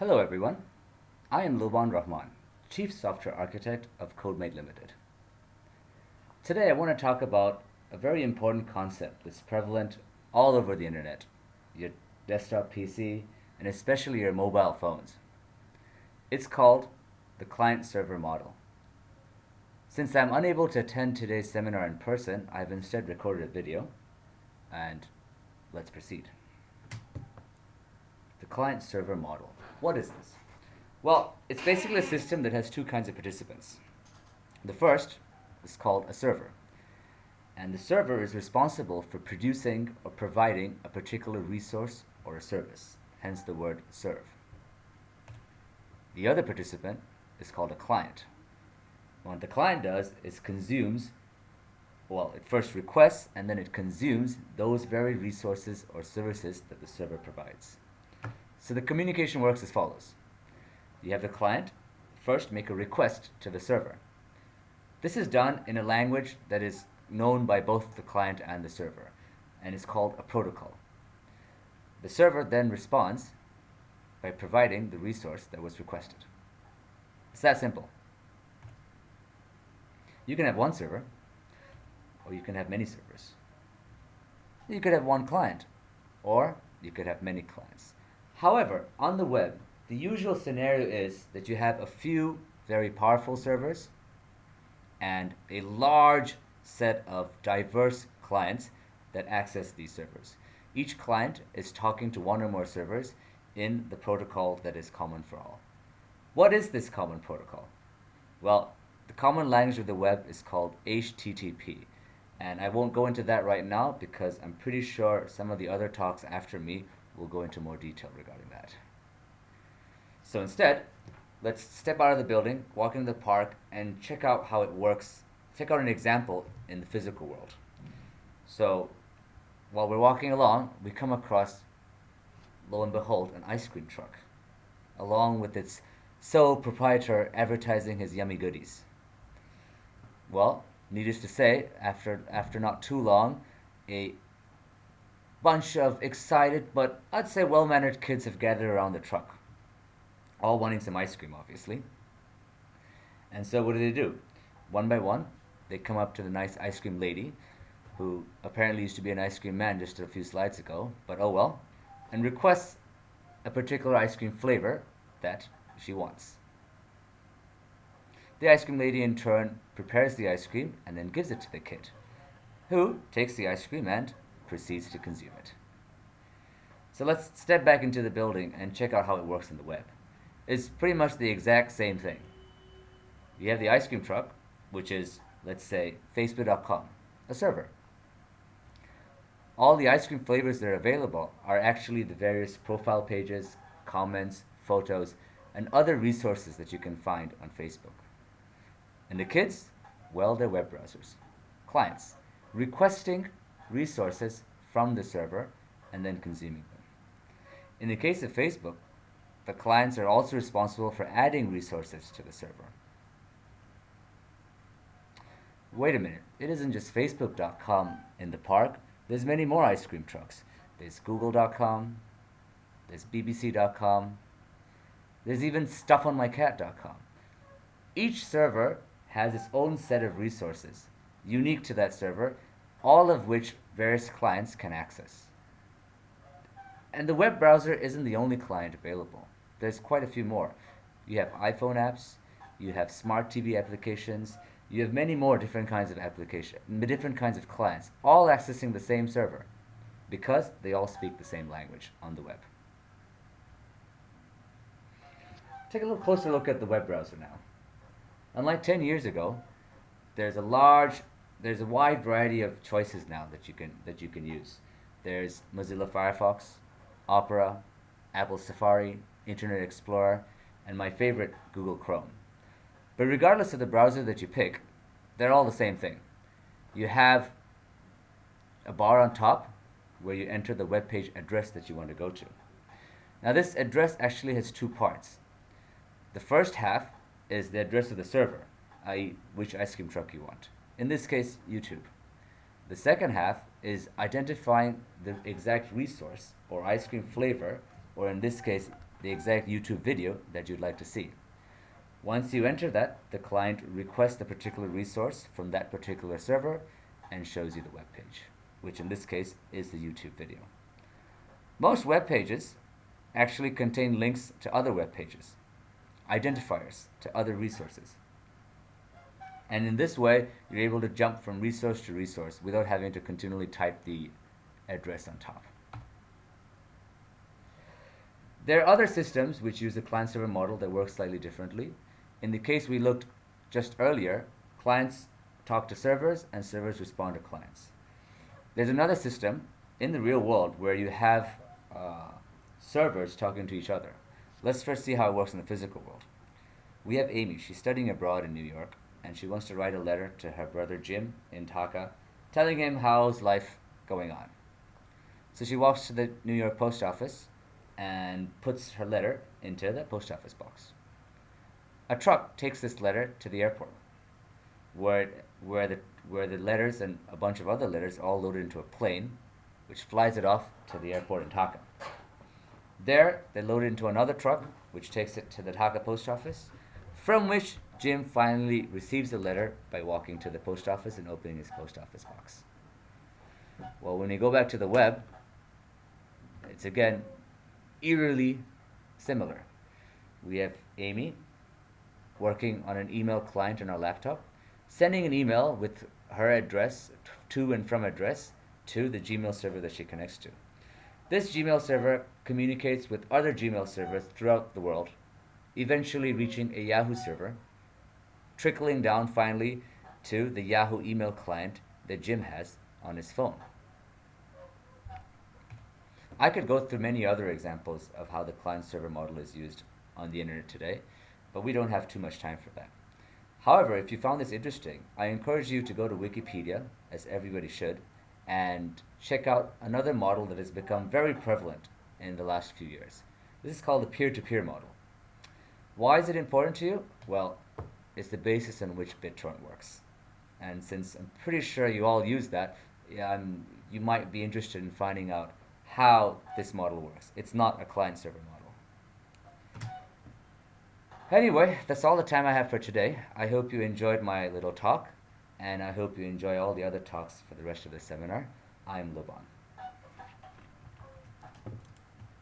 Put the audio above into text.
Hello everyone, I am Luban Rahman, Chief Software Architect of CodeMate Limited. Today I want to talk about a very important concept that's prevalent all over the internet, your desktop PC, and especially your mobile phones. It's called the client-server model. Since I'm unable to attend today's seminar in person, I've instead recorded a video, and let's proceed. The client-server model. What is this? Well, it's basically a system that has two kinds of participants. The first is called a server, and the server is responsible for producing or providing a particular resource or a service, hence the word serve. The other participant is called a client. What the client does is consumes, well, it first requests and then it consumes those very resources or services that the server provides. So the communication works as follows. You have the client first make a request to the server. This is done in a language that is known by both the client and the server, and is called a protocol. The server then responds by providing the resource that was requested. It's that simple. You can have one server, or you can have many servers. You could have one client, or you could have many clients. However, on the web, the usual scenario is that you have a few very powerful servers and a large set of diverse clients that access these servers. Each client is talking to one or more servers in the protocol that is common for all. What is this common protocol? Well, the common language of the web is called HTTP, and I won't go into that right now because I'm pretty sure some of the other talks after me will go into more detail regarding that. So instead, let's step out of the building, walk into the park, and check out how it works. Check out an example in the physical world. So while we're walking along, we come across, lo and behold, an ice cream truck, along with its sole proprietor advertising his yummy goodies. Well, needless to say, after not too long, a bunch of excited but I'd say well-mannered kids have gathered around the truck, all wanting some ice cream, obviously. And so what do? One by one, they come up to the nice ice cream lady, who apparently used to be an ice cream man just a few slides ago, but oh well, and requests a particular ice cream flavor that she wants. The ice cream lady in turn prepares the ice cream and then gives it to the kid, who takes the ice cream and proceeds to consume it. So let's step back into the building and check out how it works in the web. It's pretty much the exact same thing. You have the ice cream truck, which is, let's say, facebook.com, a server. All the ice cream flavors that are available are actually the various profile pages, comments, photos, and other resources that you can find on Facebook. And the kids? Well, they're web browsers, clients, requesting resources from the server and then consuming them. In the case of Facebook, the clients are also responsible for adding resources to the server. Wait a minute, it isn't just facebook.com in the park. There's many more ice cream trucks. There's google.com, there's bbc.com, there's even stuffonmycat.com. Each server has its own set of resources, unique to that server, all of which various clients can access. And the web browser isn't the only client available. There's quite a few more. You have iPhone apps, you have smart TV applications, you have many more different kinds of different kinds of clients, all accessing the same server, because they all speak the same language on the web. Take a little closer look at the web browser now. Unlike 10 years ago, there's a wide variety of choices now that you can use. There's Mozilla Firefox, Opera, Apple Safari, Internet Explorer, and my favorite, Google Chrome. But regardless of the browser that you pick, they're all the same thing. You have a bar on top where you enter the web page address that you want to go to. Now this address actually has two parts. The first half is the address of the server, i.e. which ice cream truck you want. In this case, YouTube. The second half is identifying the exact resource or ice cream flavor, or in this case, the exact YouTube video that you'd like to see. Once you enter that, the client requests a particular resource from that particular server and shows you the web page, which in this case is the YouTube video. Most web pages actually contain links to other web pages, identifiers to other resources. And in this way, you're able to jump from resource to resource without having to continually type the address on top. There are other systems which use the client-server model that work slightly differently. In the case we looked just earlier, clients talk to servers and servers respond to clients. There's another system in the real world where you have servers talking to each other. Let's first see how it works in the physical world. We have Amy. She's studying abroad in New York, and she wants to write a letter to her brother Jim in Dhaka, telling him how's life going on. So she walks to the New York post office and puts her letter into the post office box. A truck takes this letter to the airport, where the letters and a bunch of other letters are all loaded into a plane, which flies it off to the airport in Dhaka. There, they load it into another truck, which takes it to the Dhaka post office, from which Jim finally receives the letter by walking to the post office and opening his post office box. Well, when we go back to the web, it's again eerily similar. We have Amy working on an email client on our laptop, sending an email with her address, to and from address, to the Gmail server that she connects to. This Gmail server communicates with other Gmail servers throughout the world, eventually reaching a Yahoo server, trickling down finally to the Yahoo email client that Jim has on his phone. I could go through many other examples of how the client-server model is used on the internet today, but we don't have too much time for that. However, if you found this interesting, I encourage you to go to Wikipedia, as everybody should, and check out another model that has become very prevalent in the last few years. This is called the peer-to-peer model. Why is it important to you? Well, it's the basis on which BitTorrent works. And since I'm pretty sure you all use that, you might be interested in finding out how this model works. It's not a client-server model. Anyway, that's all the time I have for today. I hope you enjoyed my little talk, and I hope you enjoy all the other talks for the rest of the seminar. I'm Loban.